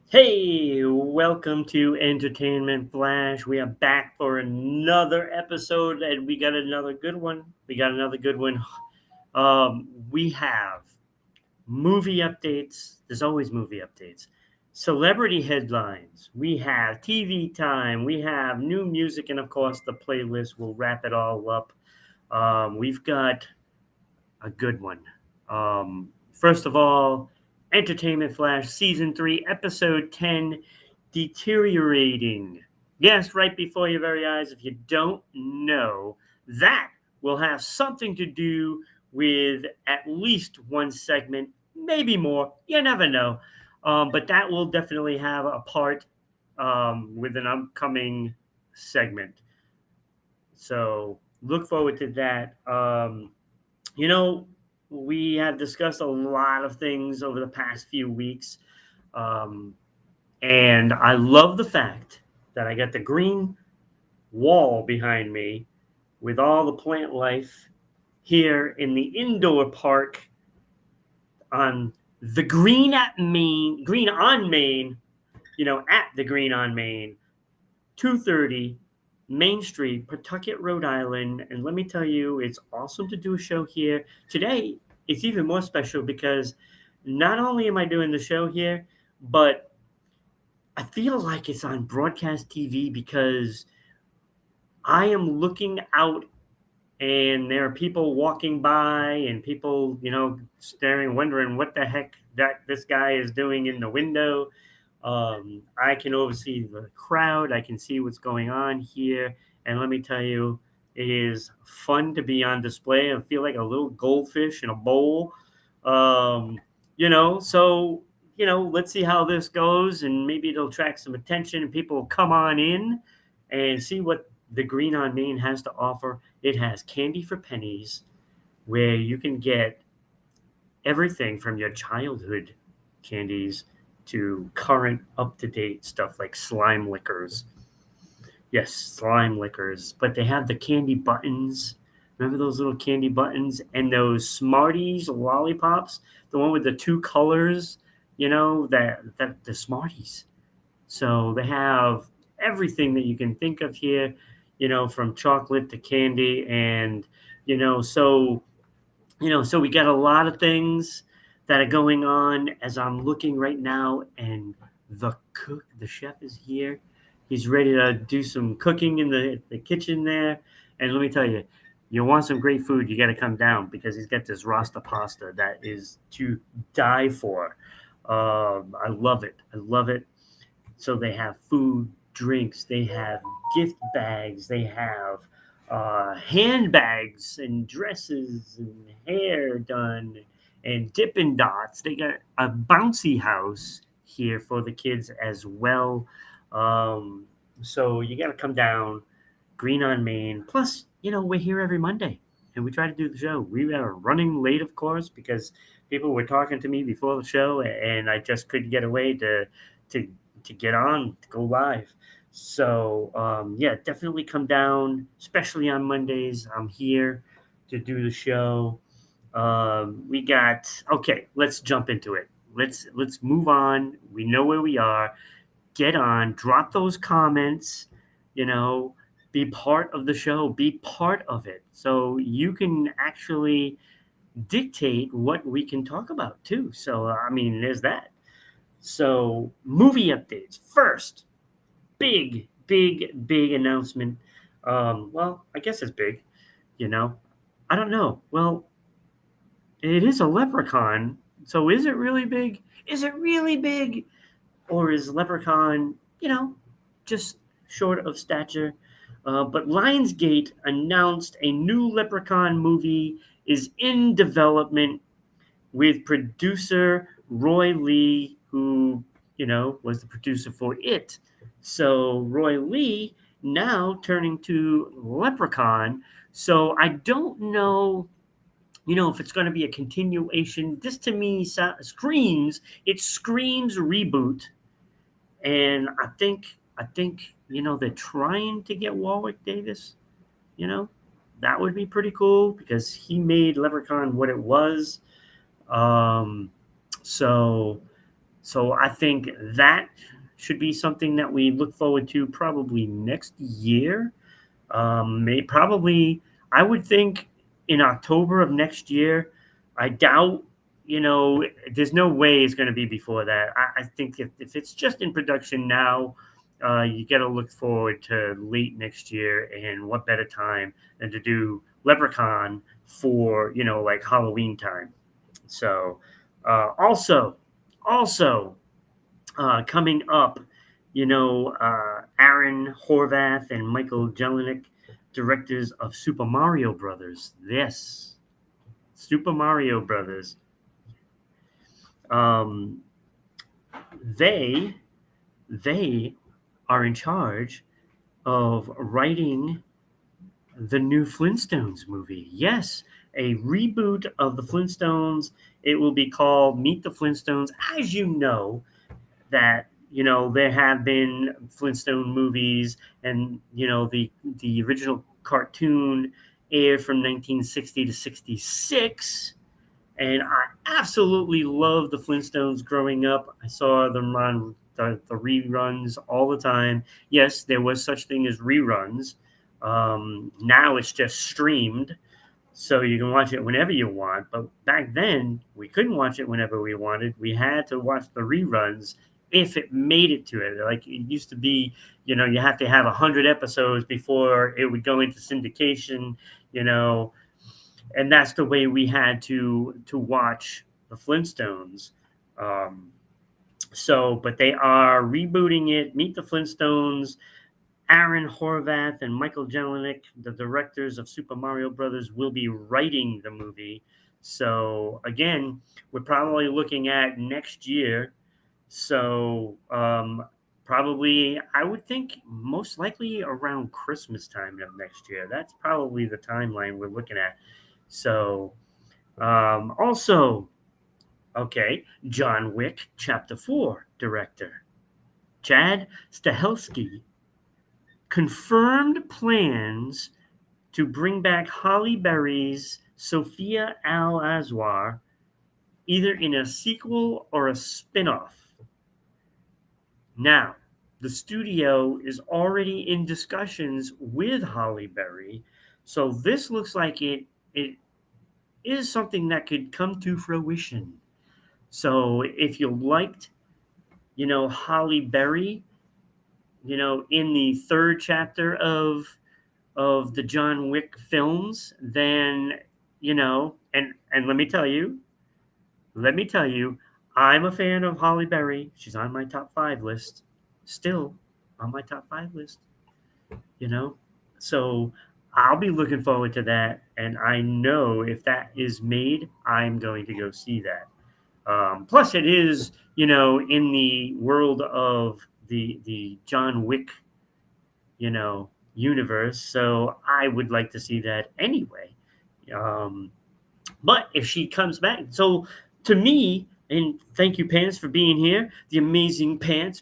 Hey, welcome to Entertainment Flash. We are back for another episode, and we got another good one. We have movie updates. There's always movie updates. Celebrity headlines. We have TV time. We have new music, and of course, the playlist will wrap it all up. We've got a good one. First of all, Entertainment Flash Season 3, Episode 10, Deteriorating. Yes, right before your very eyes. If you don't know, that will have something to do with at least one segment, maybe more. You never know. But that will definitely have a part with an upcoming segment. So look forward to that. You know, we have discussed a lot of things over the past few weeks. Um, and I love the fact that I got the green wall behind me with all the plant life here in the indoor park on the Green on Main, at the Green on Main, 230 Main Street, Pawtucket, Rhode Island. And let me tell you, it's awesome to do a show here. Today, it's even more special because not only am I doing the show here, but I feel like it's on broadcast TV because I am looking out and there are people walking by and people, staring, wondering what the heck that this guy is doing in the window. I can oversee the crowd. I can see what's going on here. And let me tell you, it is fun to be on display. I feel like a little goldfish in a bowl. Um, let's see how this goes. And maybe it'll attract some attention and people will come on in and see what the Green on Main has to offer. It has candy for pennies where you can get everything from your childhood candies to current up to date stuff like slime liquors. Yes, slime liquors. But they have the candy buttons. Remember those little candy buttons and those Smarties lollipops? The one with the two colors, that the Smarties. So they have everything that you can think of here, from chocolate to candy. And, you know, so so we got a lot of things that are going on as I'm looking right now, and the chef is here. He's ready to do some cooking in the kitchen there. And let me tell you, you want some great food, you got to come down because he's got this Rasta pasta that is to die for. I love it. I love it. So they have food, drinks, they have gift bags, they have handbags and dresses and hair done and Dippin' Dots. They got a bouncy house here for the kids as well. So you got to come down, Green on Main. Plus, we're here every Monday and we try to do the show. We are running late, of course, because people were talking to me before the show and I just couldn't get away to to get on to go live. So yeah, definitely come down, especially on Mondays. I'm here to do the show. We got okay. Let's jump into it. Let's move on. We know where we are. Get on. Drop those comments. You know, be part of the show. Be part of it, so you can actually dictate what we can talk about too. So I mean, there's that. So, movie updates. First, big announcement. Well, I guess it's big, you know. I don't know. Well, it is a leprechaun. So, is it really big? Is it really big? Or is Leprechaun, just short of stature? But Lionsgate announced a new Leprechaun movie is in development with producer Roy Lee, who, was the producer for it. So Roy Lee now turning to Leprechaun. So I don't know, if it's going to be a continuation. This to me screams reboot. And I think, they're trying to get Warwick Davis, you know, that would be pretty cool because he made Leprechaun what it was. Um, so So I think that should be something that we look forward to probably next year. Probably, I would think in October of next year. I doubt, there's no way it's going to be before that. I think if it's just in production now, you got to look forward to late next year. And what better time than to do Leprechaun for, like Halloween time. So, also, coming up, Aaron Horvath and Michael Jelinek, directors of Super Mario Brothers. Yes, Super Mario Brothers. Um, they they are in charge of writing the new Flintstones movie. Yes, a reboot of the Flintstones. It will be called Meet the Flintstones. As you know, that there have been Flintstone movies, and the original cartoon aired from 1960 to 66, and I absolutely loved the Flintstones growing up. I saw them on the reruns all the time. Yes, there was such thing as reruns. Now it's just streamed, so you can watch it whenever you want. But back then, we couldn't watch it whenever we wanted. We had to watch the reruns if it made it to it. Like it used to be, you have to have 100 episodes before it would go into syndication. You know, and that's the way we had to watch the Flintstones. Um, but they are rebooting it. Meet the Flintstones. Aaron Horvath and Michael Jelinek, the directors of Super Mario Brothers, will be writing the movie. So again, we're probably looking at next year. So probably, I would think most likely around Christmas time of next year. That's probably the timeline we're looking at. So also, okay, John Wick Chapter 4 director Chad Stahelski confirmed plans to bring back Holly Berry's Sophia Al Azwar either in a sequel or a spin-off. Now, the studio is already in discussions with Holly Berry, so this looks like it is something that could come to fruition. So if you liked, Holly Berry, in the third chapter of the John Wick films, then and let me tell you, I'm a fan of Holly Berry. She's on my top 5 list. Still on my top 5 list, you know. So I'll be looking forward to that, and I know if that is made, I'm going to go see that. Plus, it is, in the world of the John Wick, universe. So I would like to see that anyway. Um, but if she comes back, so to me, and thank you, Pants, for being here. The amazing Pants.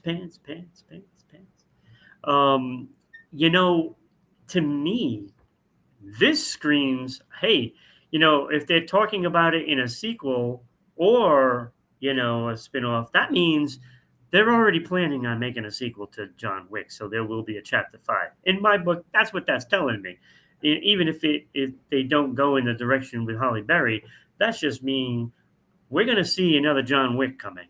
Um, you know, to me, this screams, hey, if they're talking about it in a sequel or, a spinoff, that means they're already planning on making a sequel to John Wick. So there will be a chapter 5. In my book, that's what that's telling me. Even if they don't go in the direction with Holly Berry, that's just mean we're going to see another John Wick coming,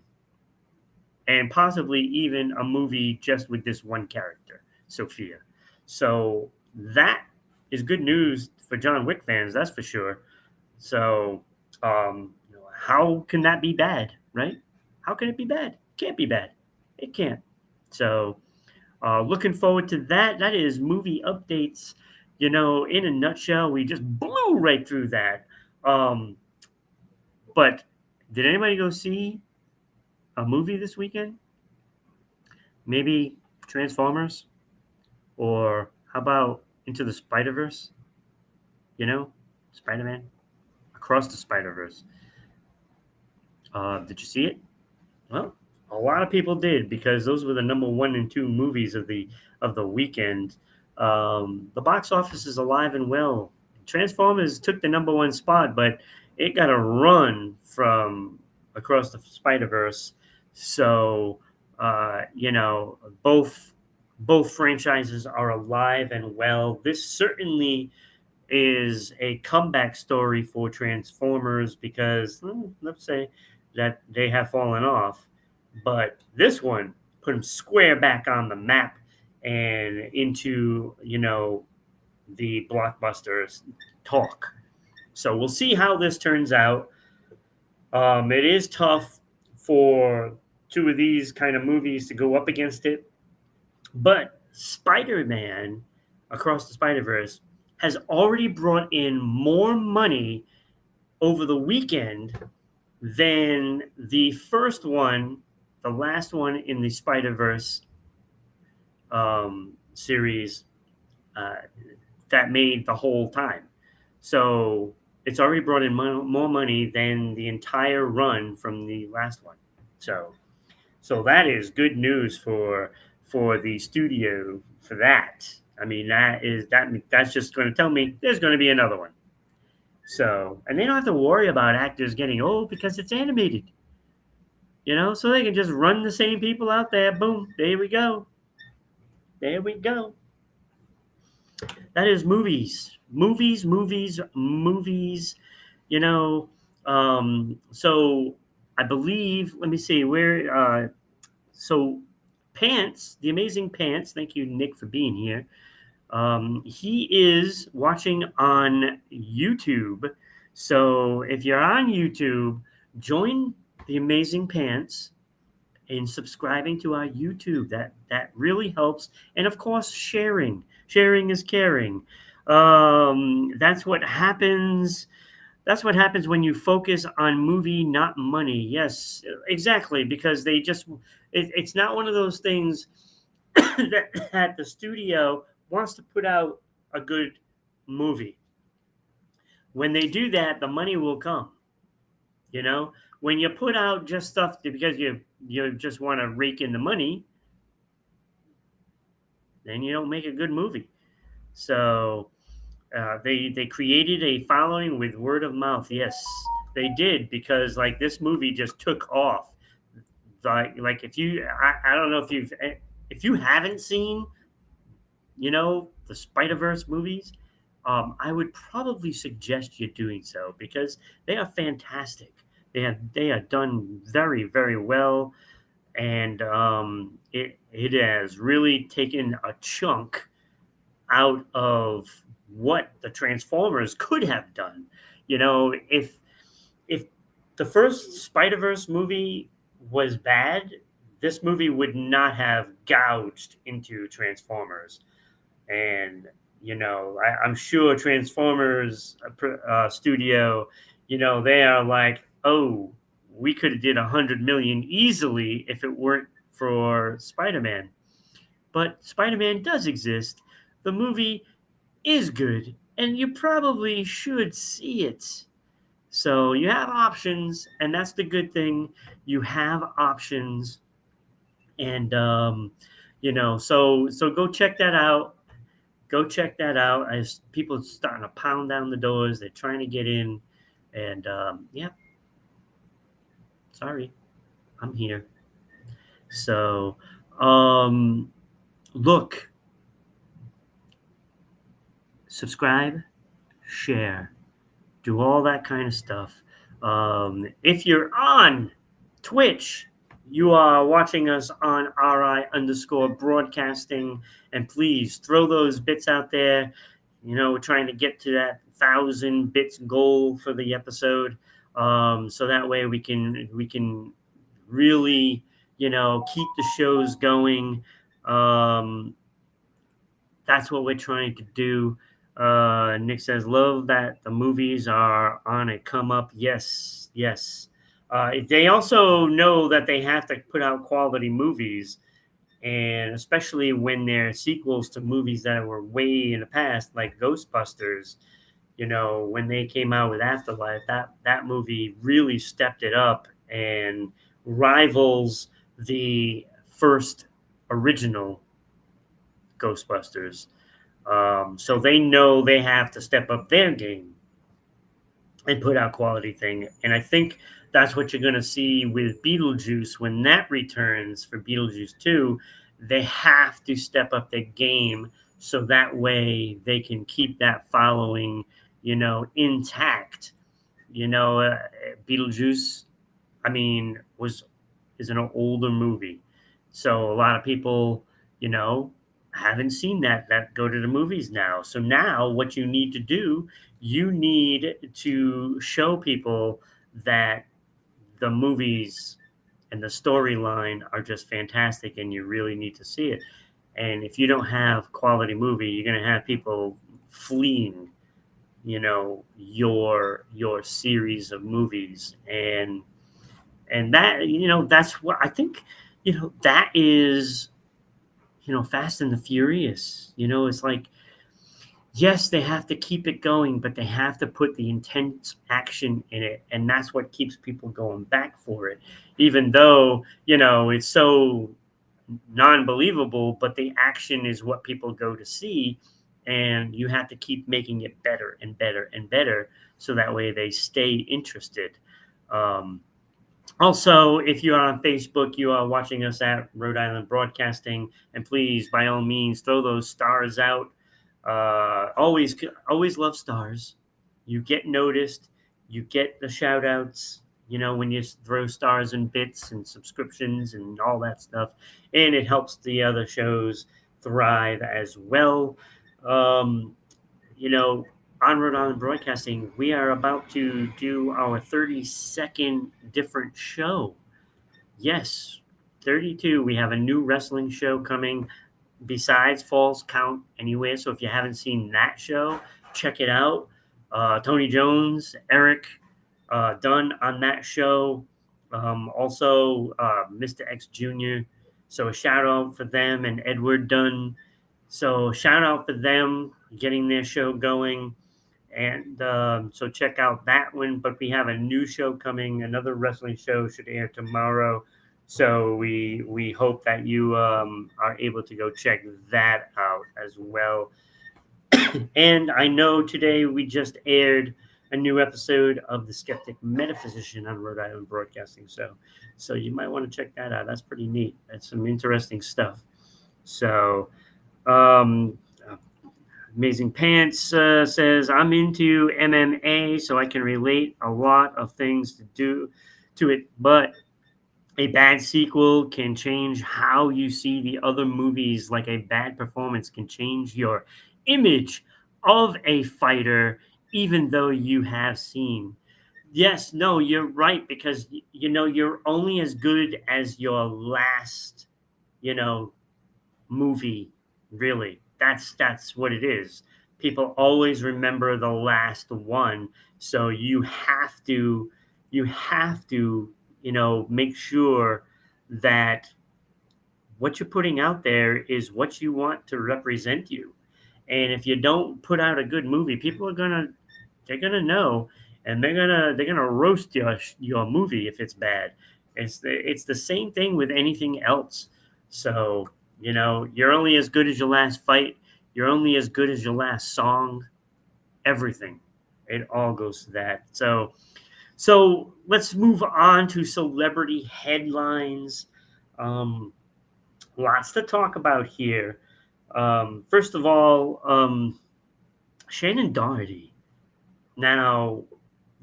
and possibly even a movie just with this one character, Sophia. So that is good news for John Wick fans, that's for sure. So, how can that be bad, right? How can it be bad? Can't be bad. It can't. So, looking forward to that. That is movie updates. In a nutshell, we just blew right through that. Um, but did anybody go see a movie this weekend? Maybe Transformers, or how about Into the Spider Verse? Spider Man, Across the Spider Verse. Did you see it? Well, a lot of people did because those were the number 1 and 2 movies of the weekend. The box office is alive and well. Transformers took the number 1 spot, but it got a run from Across the Spider Verse. So, you know, both franchises are alive and well. This certainly is a comeback story for Transformers because let's say that they have fallen off, but this one put them square back on the map and into, you know, the blockbusters talk. So we'll see how this turns out. It is tough for two of these kind of movies to go up against it, but Spider-Man Across the Spider-Verse has already brought in more money over the weekend than the first one, the last one in the Spider-Verse series uh, that made the whole time. So it's already brought in more money than the entire run from the last one. So so that is good news for the studio for that. I mean that's just going to tell me there's going to be another one. So and they don't have to worry about actors getting old because it's animated. You know, so they can just run the same people out there. Boom, there we go. There we go. That is movies. You know, so I believe. Let me see where. So Pants, the amazing Pants. Thank you, Nick, for being here. He is watching on YouTube. So if you're on YouTube, join the amazing Pants in subscribing to our YouTube. That really helps. And of course, sharing. Sharing is caring. That's what happens. That's what happens when you focus on movie, not money. Yes, exactly. Because they just, it's not one of those things that the studio wants to put out a good movie. When they do that, the money will come. You know, when you put out just stuff because you just want to rake in the money, then you don't make a good movie. So they created a following with word of mouth. Yes, they did because like this movie just took off. Like if you, I don't know if you haven't seen, you know, the Spider Verse movies, I would probably suggest you doing so because they are fantastic. They are done very well, and it has really taken a chunk out of what the Transformers could have done. You know, if the first Spider Verse movie was bad, this movie would not have gouged into Transformers. And you know, I'm sure Transformers studio, you know, they are like, oh, we could have did 100 million easily if it weren't for Spider-Man. But Spider-Man does exist. The movie is good, and you probably should see it. So you have options, and that's the good thing. You have options, and you know, so go check that out. Go check that out. As people starting to pound down the doors, they're trying to get in, and yeah, sorry, I'm here. So look, subscribe, share, do all that kind of stuff. If you're on Twitch, you are watching us on RI underscore broadcasting, and please throw those bits out there. You know, we're trying to get to that 1,000 bits goal for the episode, so that way we can really, you know, keep the shows going. Um, that's what we're trying to do. Nick says, love that the movies are on a come up. Yes, yes. They also know that they have to put out quality movies, and especially when they're sequels to movies that were way in the past, like Ghostbusters. You know, when they came out with Afterlife, that movie really stepped it up and rivals the first original Ghostbusters. So they know they have to step up their game. and put out quality thing. And I think that's what you're going to see with Beetlejuice when that returns for Beetlejuice 2. They have to step up their game so that way they can keep that following, intact. You know, uh, Beetlejuice, I mean, was is an older movie, so a lot of people, you know, haven't seen that go to the movies now. So now, what you need to do, you need to show people that the movies and the storyline are just fantastic, and you really need to see it. And if you don't have quality movie, you're going to have people fleeing, your series of movies, and that, that's what I think, that is, Fast and the Furious. It's like, yes, they have to keep it going, but they have to put the intense action in it, and that's what keeps people going back for it, even though, it's so non-believable, but the action is what people go to see, and you have to keep making it better and better and better, so that way they stay interested. um, Also, if you are on Facebook, you are watching us at Rhode Island Broadcasting, and please, by all means, throw those stars out. Always love stars. You get noticed. You get the shout outs. When you throw stars and bits and subscriptions and all that stuff, and it helps the other shows thrive as well. Um, you know, on Rhode Island Broadcasting, we are about to do our 32nd different show. Yes, 32. We have a new wrestling show coming besides Falls Count Anywhere. So if you haven't seen that show, check it out. Tony Jones, Eric Dunn on that show. Also, Mr. X Jr. So a shout out for them and Edward Dunn. So shout out for them getting their show going. And so check out that one. But we have a new show coming. Another wrestling show should air tomorrow. So we hope that you are able to go check that out as well. And I know today we just aired a new episode of The Skeptic Metaphysician on Rhode Island Broadcasting. So you might want to check that out. That's pretty neat. That's some interesting stuff. So um, Amazing Pants says, I'm into MMA, so I can relate a lot of things to do to it, but a bad sequel can change how you see the other movies, like a bad performance can change your image of a fighter, even though you have seen. Yes, no, you're right, because you're only as good as your last, you know, movie. Really, that's what it is. People always remember the last one, so you have to make sure that what you're putting out there is what you want to represent you. And if you don't put out a good movie, people are gonna they're gonna know, and they're gonna roast your movie if it's bad. It's the same thing with anything else. So you're only as good as your last fight. You're only as good as your last song. Everything, it all goes to that. So let's move on to celebrity headlines. Um, Lots to talk about here. First of all, Shannon Doherty, now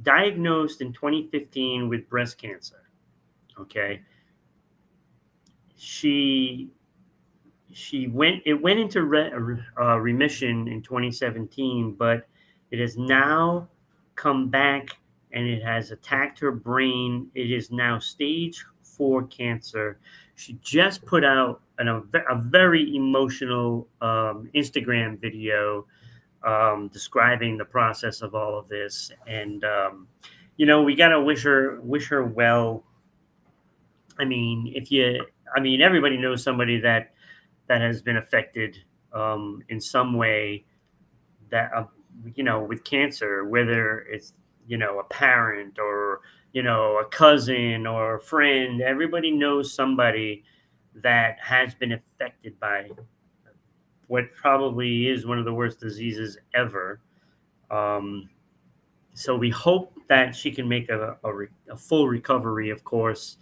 diagnosed in 2015 with breast cancer. Okay, she went into remission in 2017, but it has now come back and it has attacked her brain. It is now stage 4 cancer. She just put out a very emotional Instagram video describing the process of all of this, and we gotta wish her well. I mean, everybody knows somebody that has been affected in some way, that with cancer, whether it's a parent or a cousin or a friend. Everybody knows somebody that has been affected by what probably is one of the worst diseases ever. um, So we hope that she can make a full recovery, of course.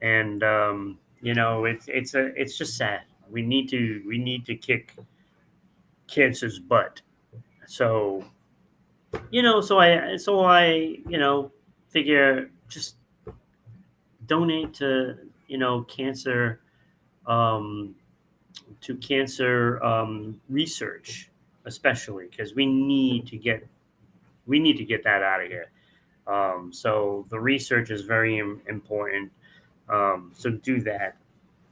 And it's just sad. We need to kick cancer's butt. So so I figure just donate to cancer, um, research, especially because we need to get that out of here. So the research is very important. So do that.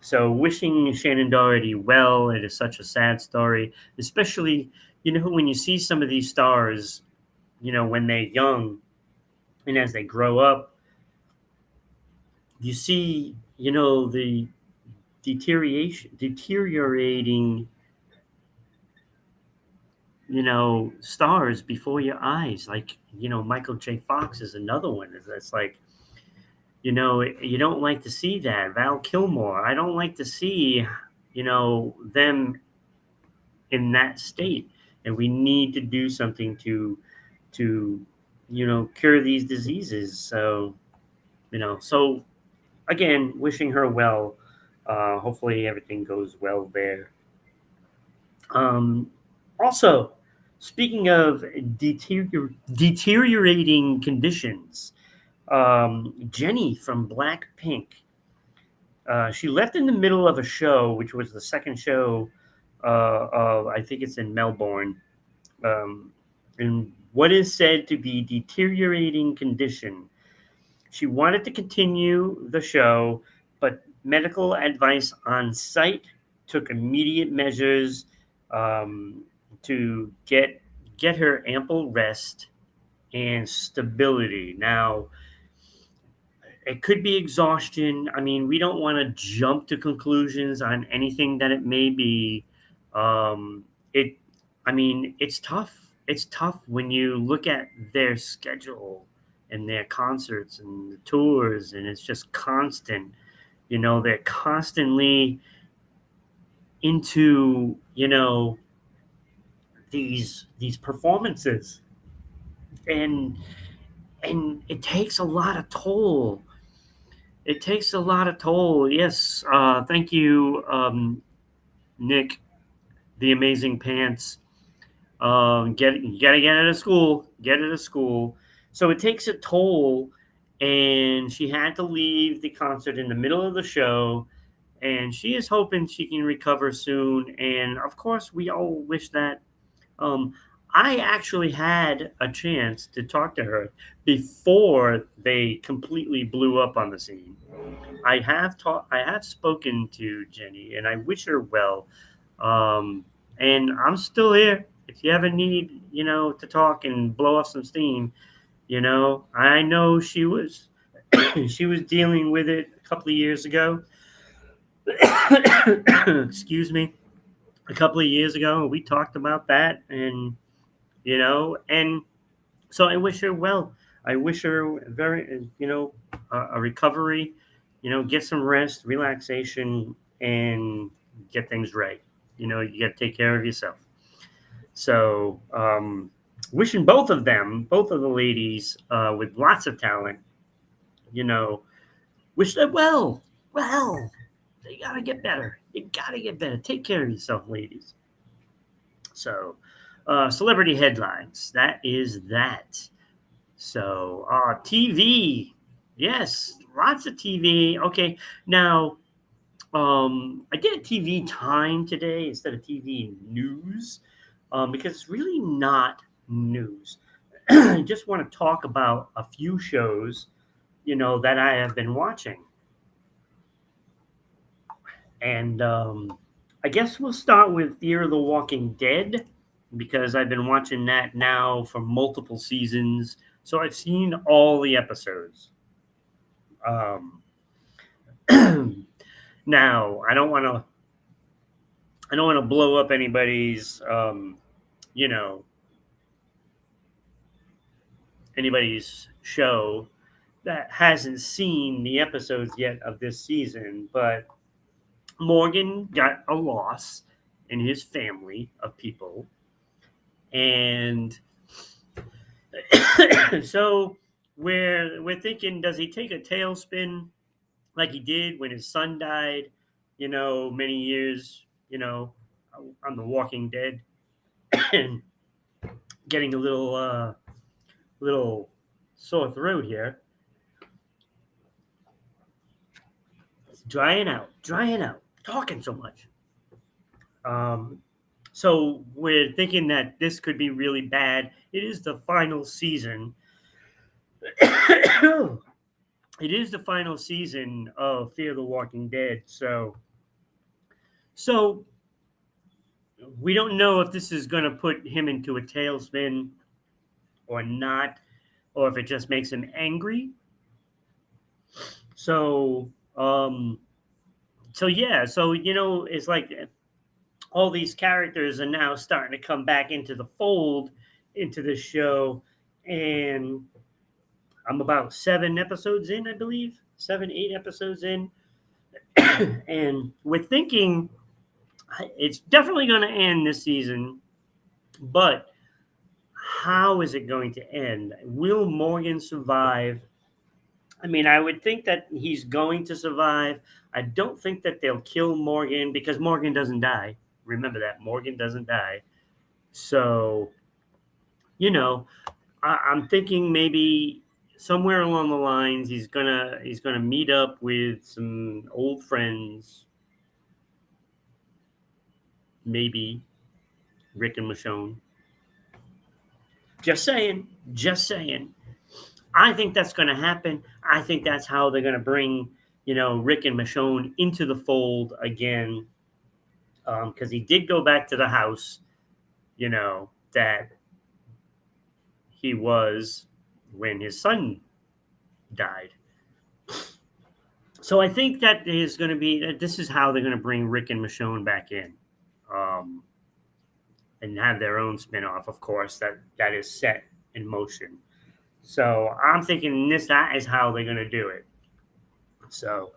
So wishing Shannon Doherty well. It is such a sad story, especially when you see some of these stars, when they're young and as they grow up, you see, the deteriorating, stars before your eyes. Like, Michael J. Fox is another one. It's like, you don't like to see that. Val Kilmore, I don't like to see, them in that state. And we need to do something to cure these diseases. So again, wishing her well. Hopefully everything goes well there. Um, Also, speaking of deteriorating conditions, Jenny from Blackpink, she left in the middle of a show, which was the second show of, I think it's in Melbourne, in what is said to be deteriorating condition. She wanted to continue the show, but medical advice on site took immediate measures um, to get her ample rest and stability. Now, it could be exhaustion. I mean, we don't want to jump to conclusions on anything that it may be. It, I mean, it's tough. It's tough when you look at their schedule and their concerts and the tours, and it's just constant. They're constantly into these performances, and it takes a lot of toll. It takes a lot of toll. Yes. Thank you, Nick, the amazing pants. You gotta get out of school. Get out of school. So it takes a toll, and she had to leave the concert in the middle of the show. And she is hoping she can recover soon. And of course, we all wish that. Um, I actually had a chance to talk to her before they completely blew up on the scene. I have spoken to Jenny, and I wish her well. Um, and I'm still here. If you ever need, to talk and blow off some steam, I know she was she was dealing with it a couple of years ago. Excuse me, a couple of years ago, we talked about that, and so I wish her well. I wish her a recovery, get some rest, relaxation, and get things right. You got to take care of yourself. So, wishing both of them, both of the ladies with lots of talent, you know, wish them well. Well, they got to get better. You got to get better. Take care of yourself, ladies. So, celebrity headlines. That is that. So, TV. Yes, lots of TV. Okay, now I did a TV time today instead of TV news because it's really not news. I just want to talk about a few shows, that I have been watching, and I guess we'll start with Fear of the Walking Dead because I've been watching that now for multiple seasons, so I've seen all the episodes. Um, Now, I don't want to blow up anybody's you know show that hasn't seen the episodes yet of this season, but Morgan got a loss in his family of people, and So we're thinking, does he take a tailspin like he did when his son died? Many years. On The Walking Dead, and getting a little sore throat here. Drying out, talking so much. Um, so we're thinking that this could be really bad. It is the final season. It is the final season of Fear the Walking Dead. So we don't know if this is going to put him into a tailspin or not, or if it just makes him angry. So, it's like all these characters are now starting to come back into the fold into the show, and I'm about 7 episodes in, I believe, 7, 8 episodes in, and we're thinking it's definitely going to end this season, but how is it going to end? Will Morgan survive? I mean, I would think that he's going to survive. I don't think that they'll kill Morgan because Morgan doesn't die. Remember that Morgan doesn't die. So, you know, I'm thinking maybe somewhere along the lines he's gonna meet up with some old friends, maybe Rick and Michonne. Just saying, just saying. I think that's going to happen. I think that's how they're going to bring Rick and Michonne into the fold again, because he did go back to the house, that he was when his son died. So I think that is going to be this is how they're going to bring Rick and Michonne back in, um, and have their own spinoff. Of course, that is set in motion. So I'm thinking that is how they're going to do it. So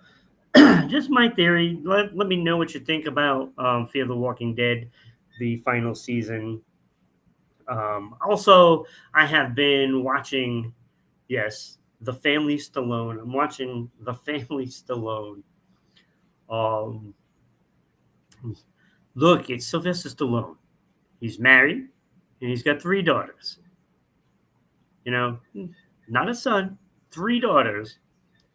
just my theory. Let me know what you think about Fear the Walking Dead, the final season. Also, I have been watching, yes, The Family Stallone. I'm watching The Family Stallone. Um, Look, it's Sylvester Stallone. He's married and he's got 3 daughters. You know, not a son, 3 daughters.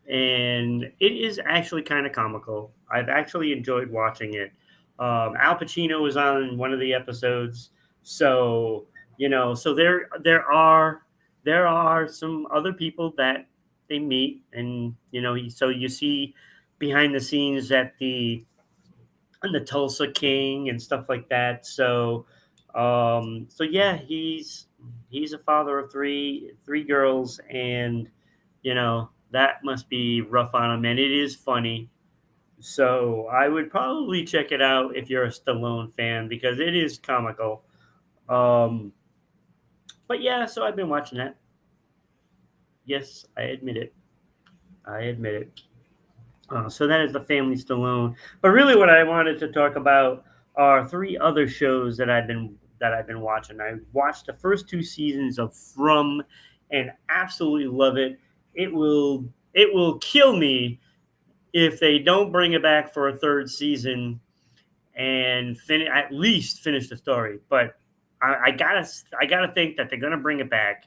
And it is actually kind of comical. I've actually enjoyed watching it. Al Pacino was on one of the episodes, so so there are some other people that they meet, and so you see behind the scenes at the Tulsa King and stuff like that. So yeah, he's a father of three girls, and that must be rough on him, and it is funny. So I would probably check it out if you're a Stallone fan because it is comical. Um, but yeah, so I've been watching that. Yes, I admit it. I admit it. So that is The Family Stallone. But really, what I wanted to talk about are 3 other shows that I've been watching. I watched the first 2 seasons of From, and absolutely love it. It will kill me if they don't bring it back for a third season and at least finish the story. But I gotta think that they're gonna bring it back.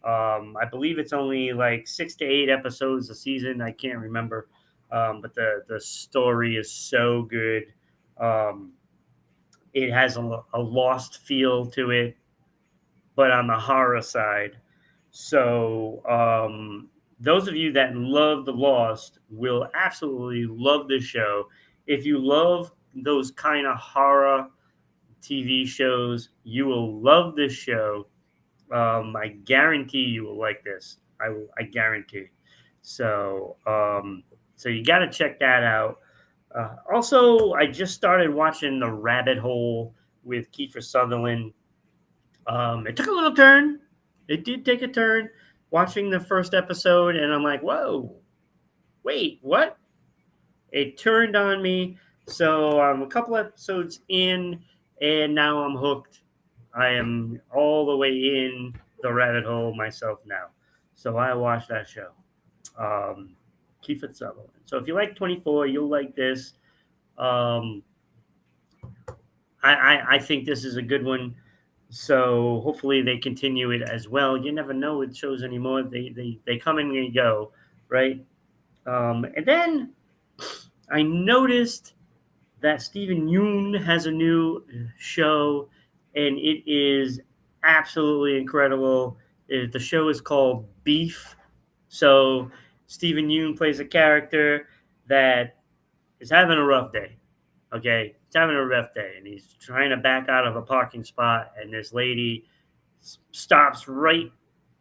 I believe it's only like 6 to 8 episodes a season. I can't remember, but the story is so good. Um, it has a lost feel to it, but on the horror side. So those of you that love The Lost will absolutely love this show. If you love those kind of horror TV shows, you will love this show. I guarantee you will like this. I guarantee. So so you got to check that out. Also, I just started watching The Rabbit Hole with Kiefer Sutherland. It took a little turn. It did take a turn watching the first episode, and I'm like, whoa, wait, what? It turned on me. So I'm a couple episodes in, and now I'm hooked. I am all the way in the rabbit hole myself now. So I watched that show. Um, Kiefer Sutherland. So if you like 24, you'll like this. Um, I think this is a good one. So hopefully they continue it as well. You never know with shows anymore. They come and they go, right? And then I noticed that Stephen Yoon has a new show, and it is absolutely incredible. The show is called Beef. So Stephen Yoon plays a character that is having a rough day. Okay, he's having a rough day, and he's trying to back out of a parking spot, and this lady stops right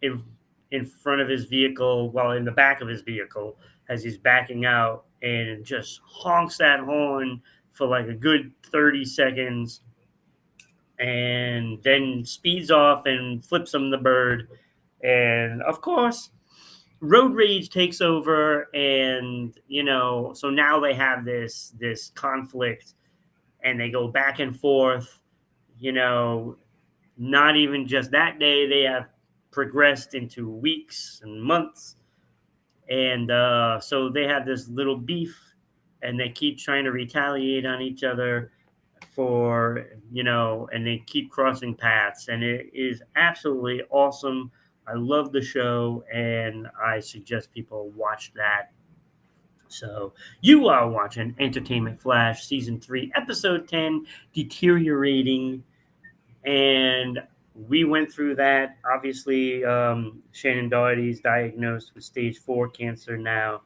in in front of his vehicle, well, in the back of his vehicle, as he's backing out, and just honks that horn for like a good 30 seconds, and then speeds off and flips him the bird. And of course, road rage takes over, and so now they have this conflict, and they go back and forth. you know Not even just that day, they have progressed into weeks and months, and so they have this little beef, and they keep trying to retaliate on each other and they keep crossing paths, and it is absolutely awesome. I love the show, and I suggest people watch that. So you are watching Entertainment Flash Season 3, Episode 10, Deteriorating. And we went through that. Obviously, Shannon Doherty's diagnosed with stage 4 cancer now.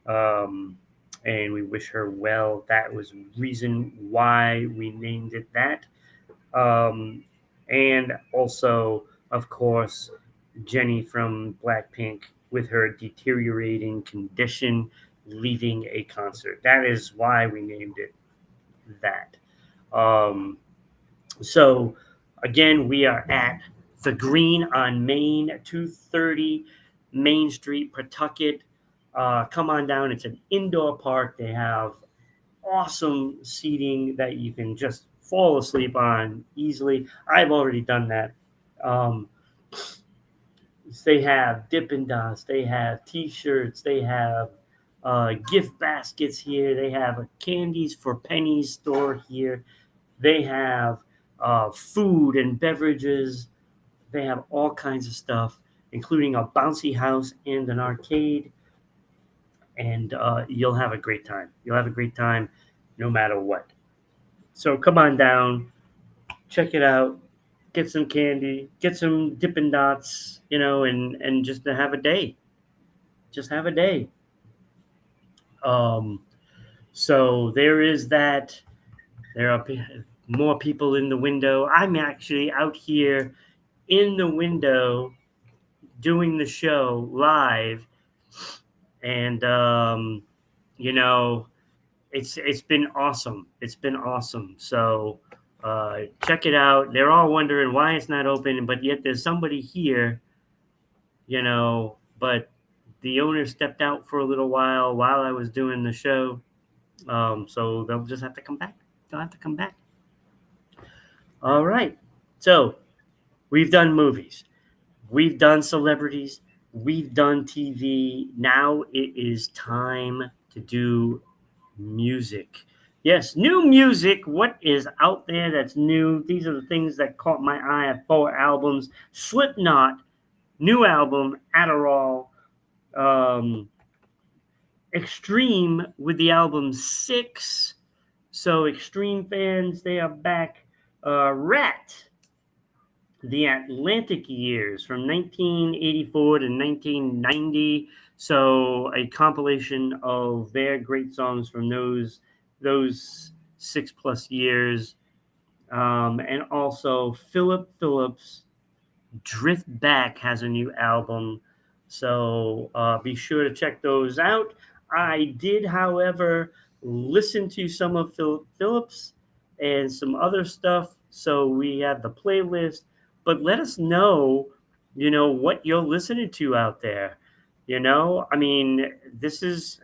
And we wish her well. That was reason why we named it that. And also, of course, Jenny from Blackpink with her deteriorating condition, leaving a concert. That is why we named it that. So, again, we are at the Green on Main, 230 Main Street, Pawtucket. Come on down. It's an indoor park. They have awesome seating that you can just fall asleep on easily. I've already done that. Um, they have Dippin' Dots, they have T-shirts, they have gift baskets here. They have a candies for pennies store here. They have food and beverages. They have all kinds of stuff, including a bouncy house and an arcade. And you'll have a great time. You'll have a great time no matter what. So come on down, check it out, get some candy, get some Dippin' Dots, and just to have a day. Just have a day. Um, so there is that. There are more people in the window. I'm actually out here in the window doing the show live, and you know it's been awesome. It's been awesome. So check it out. They're all wondering why it's not open, but yet there's somebody here, but the owner stepped out for a little while I was doing the show. So they'll just have to come back. They'll have to come back. All right. So we've done movies. We've done celebrities. We've done TV. Now it is time to do music. Yes, new music. What is out there that's new? These are the things that caught my eye. At 4 albums. Slipknot, new album. Adderall. Um, Extreme with the album 6. So Extreme fans, they are back. Rat, the Atlantic Years from 1984 to 1990. So a compilation of their great songs from those 6+ years. And also Philip Phillips, Drift Back has a new album. So be sure to check those out. I did, however, listen to some of Philip Phillips and some other stuff. So we have the playlist. But let us know, what you're listening to out there. I mean, this is,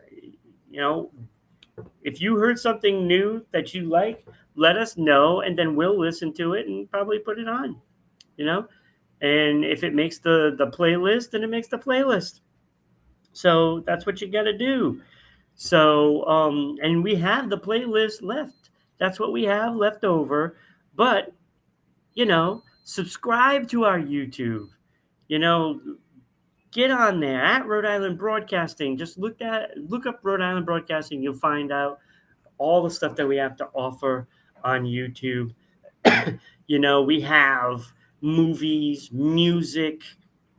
if you heard something new that you like, let us know, and then we'll listen to it and probably put it on, you know? And if it makes the playlist, then it makes the playlist. So that's what you got to do. So, and we have the playlist left. That's what we have left over. But, subscribe to our YouTube. You know, get on there at Rhode Island Broadcasting. Just look up Rhode Island Broadcasting. You'll find out all the stuff that we have to offer on YouTube. We have movies, music.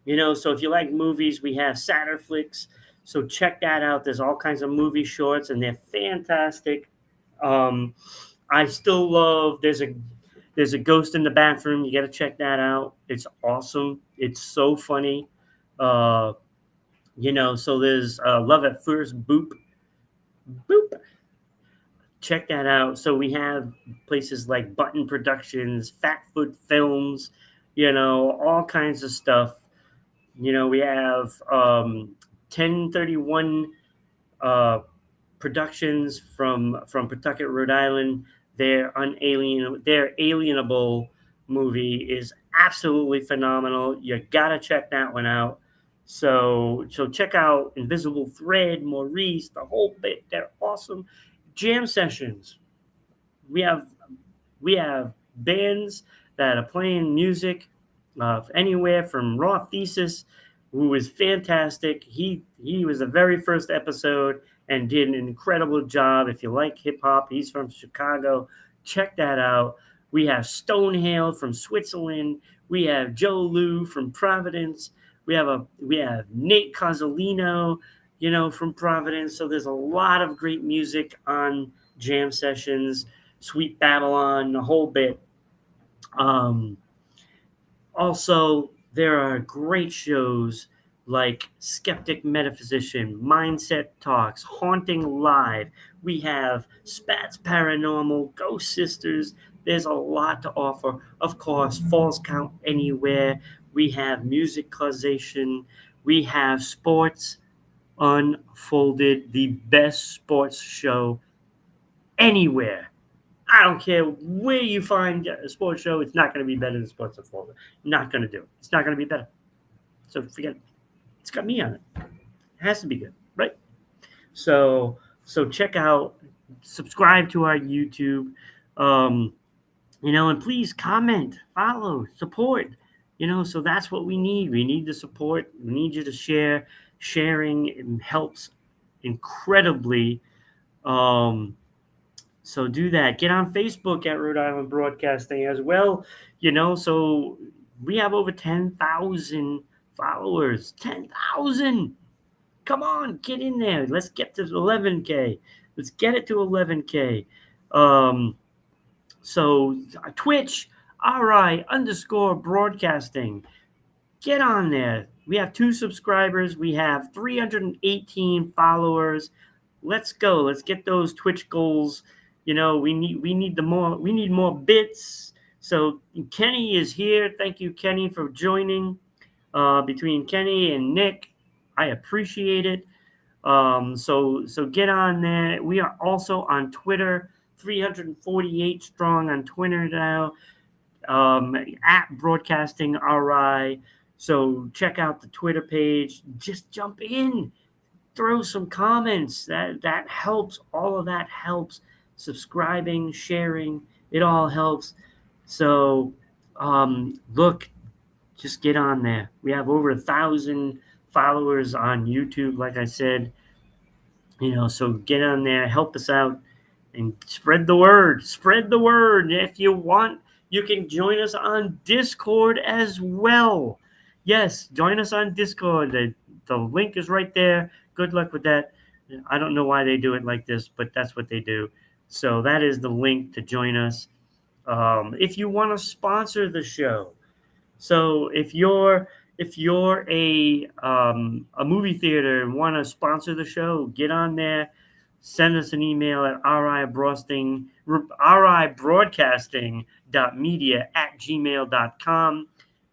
So if you like movies, we have Satterflix. So check that out. There's all kinds of movie shorts, and they're fantastic. I still love. There's a ghost in the bathroom. You got to check that out. It's awesome. It's so funny. Uh, So there's Love at First Boop. Boop. Check that out. So we have places like Button Productions, Fatfoot Films, all kinds of stuff. We have 1031 uh, Productions from Pawtucket, Rhode Island. Their Alienable movie is absolutely phenomenal. You gotta check that one out. So check out Invisible Thread, Maurice, the whole bit. They're awesome. Jam sessions. We have we have bands that are playing music anywhere from Raw Thesis, who is fantastic. He was the very first episode and did an incredible job. If you like hip hop, he's from Chicago. Check that out. We have Stonehill from Switzerland. We have Joe Lou from Providence. We have Nate Cozzolino, from Providence. So there's a lot of great music on jam sessions. Sweet Babylon, the whole bit. Um, Also, there are great shows like Skeptic Metaphysician, Mindset Talks, Haunting Live. We have Spats Paranormal, Ghost Sisters. There's a lot to offer. Of course, Falls Count Anywhere. We have Music Causation. We have Sports Unfolded, the best sports show anywhere. I don't care where you find a sports show, it's not going to be better than Sports Unfolded. Not going to do it. It's not going to be better. So forget it. It's got me on it. It has to be good, right? So check out, subscribe to our YouTube, and please comment, follow, support. So that's what we need. We need the support. We need you to share. Sharing helps incredibly. So do that. Get on Facebook at Rhode Island Broadcasting as well. So we have over 10,000 followers. 10,000. Come on, get in there. Let's get to 11K. Let's get it to 11K. So Twitch, RI_broadcasting. Get on there. We have 2 subscribers. We have 318 followers. Let's go. Let's get those Twitch goals. We need more bits. So Kenny is here. Thank you, Kenny, for joining. Between Kenny and Nick, I appreciate it. So get on there. We are also on Twitter. 348 strong on Twitter now. At Broadcasting RI. So check out the Twitter page. Just jump in. Throw some comments. That helps. All of that helps. Subscribing, sharing, it all helps. So look, just get on there. We have over 1,000 followers on YouTube, like I said. So get on there, help us out, and spread the word. Spread the word. If you want, you can join us on Discord as well. Yes, join us on Discord. The link is right there. Good luck with that. I don't know why they do it like this, but that's what they do. So that is the link to join us. If you want to sponsor the show, so if you're a movie theater and want to sponsor the show, get on there. Send us an email at ribroadcasting.media@gmail.com.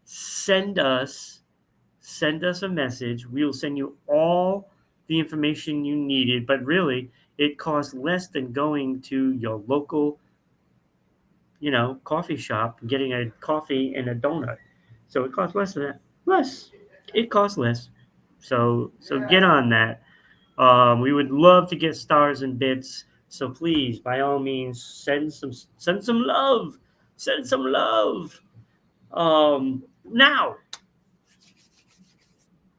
Send us a message. We will send you all the information you needed, but really it costs less than going to your local, coffee shop and getting a coffee and a donut. So it costs less than that. Less. It costs less. So get on that. We would love to get stars and bits. So please, by all means, send some love. Send some love. Now,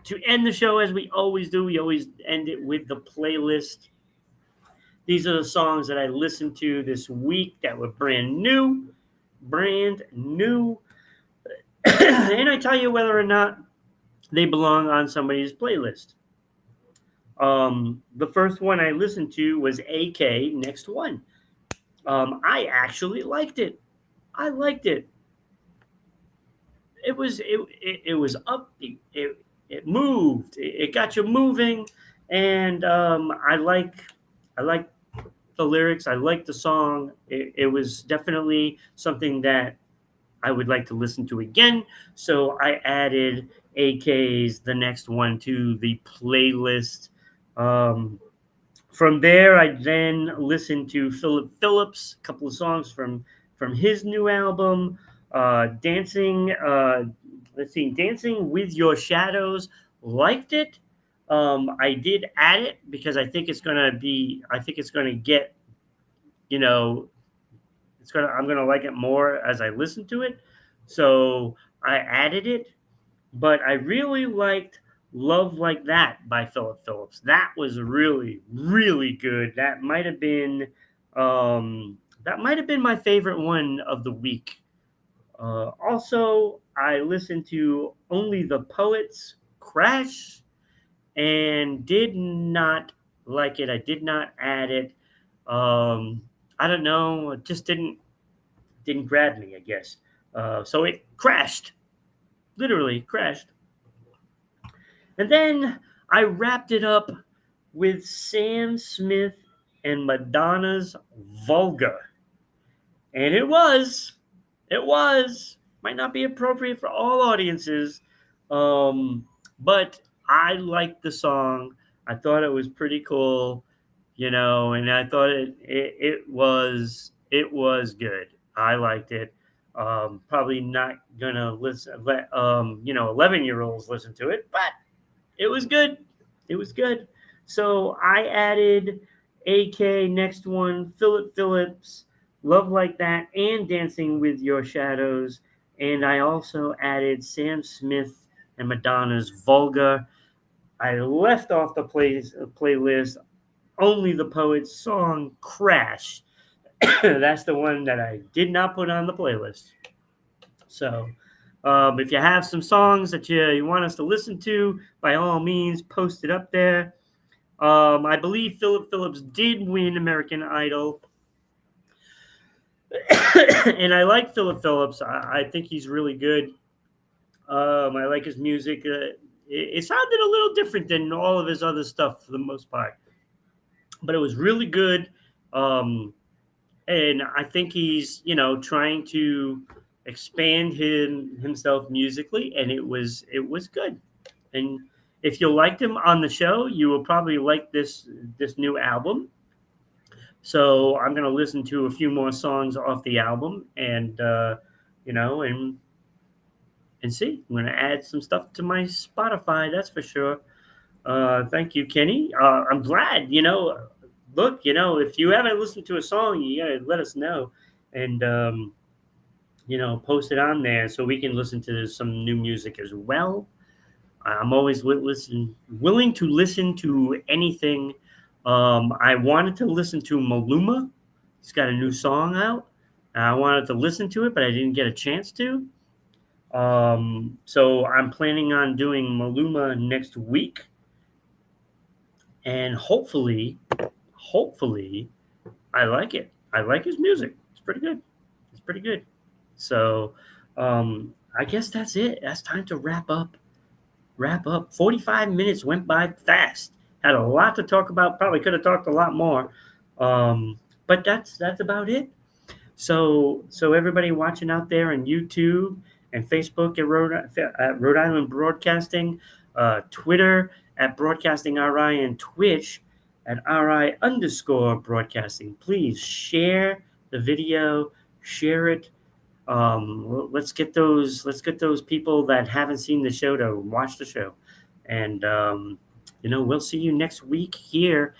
to end the show as we always do, we always end it with the playlist. These are the songs that I listened to this week that were brand new. Brand new. And I tell you whether or not they belong on somebody's playlist. The first one I listened to was AK Next One. I actually liked it. I liked it. It was upbeat. It moved. It got you moving, and I like the lyrics. I like the song. It was definitely something that I would like to listen to again. So I added AK's The Next One to the playlist. Um, from there, I then listened to Philip Phillips, a couple of songs from his new album, Dancing. Let's see, Dancing with Your Shadows. Liked it. I did add it because I think it's gonna be. I think it's gonna get. You know, it's gonna. I'm gonna like it more as I listen to it. So I added it, but I really liked Love Like That by Philip Phillips. That was really, really good. That might have been my favorite one of the week. Also, I listened to Only the Poets Crash and did not like it. I did not add it. I don't know. It just didn't grab me, I guess. So it crashed, literally crashed. And then I wrapped it up with Sam Smith and Madonna's Vulgar. And might not be appropriate for all audiences, but I liked the song. I thought it was pretty cool, and I thought it was good. I liked it. Probably not gonna let 11-year-olds listen to it, but it was good. It was good. So I added AK Next One, Philip Phillips, Love Like That, and Dancing with Your Shadows. And I also added Sam Smith and Madonna's Vulgar. I left off the playlist only the Poet's song Crash. That's the one that I did not put on the playlist. So if you have some songs that you want us to listen to, by all means, post it up there. I believe Philip Phillips did win American Idol. And I like Philip Phillips. I think he's really good. I like his music. It sounded a little different than all of his other stuff for the most part. But it was really good. And I think he's, trying to expand himself musically, and it was good. And if you liked him on the show, you will probably like this new album. So I'm gonna listen to a few more songs off the album, and and see. I'm gonna add some stuff to my Spotify. That's for sure. Thank you, Kenny. I'm glad. Look, if you haven't listened to a song, you gotta let us know, and post it on there so we can listen to some new music as well. I'm always willing to listen to anything. I wanted to listen to Maluma. He's got a new song out. I wanted to listen to it, but I didn't get a chance to. So I'm planning on doing Maluma next week, and hopefully, I like it. I like his music. It's pretty good. It's pretty good. So I guess that's it. That's time to wrap up. 45 minutes went by fast. Had a lot to talk about. Probably could have talked a lot more. But that's about it. So everybody watching out there on YouTube and Facebook at Rhode Island Broadcasting, Twitter at Broadcasting RI, and Twitch at RI_broadcasting. Please share the video, share it. Let's get those people that haven't seen the show to watch the show, and we'll see you next week here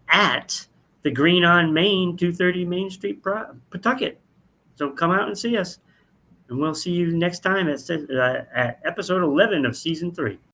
at the Green on Main, 230 Main Street, Pawtucket. So come out and see us, and we'll see you next time at episode 11 of season 3.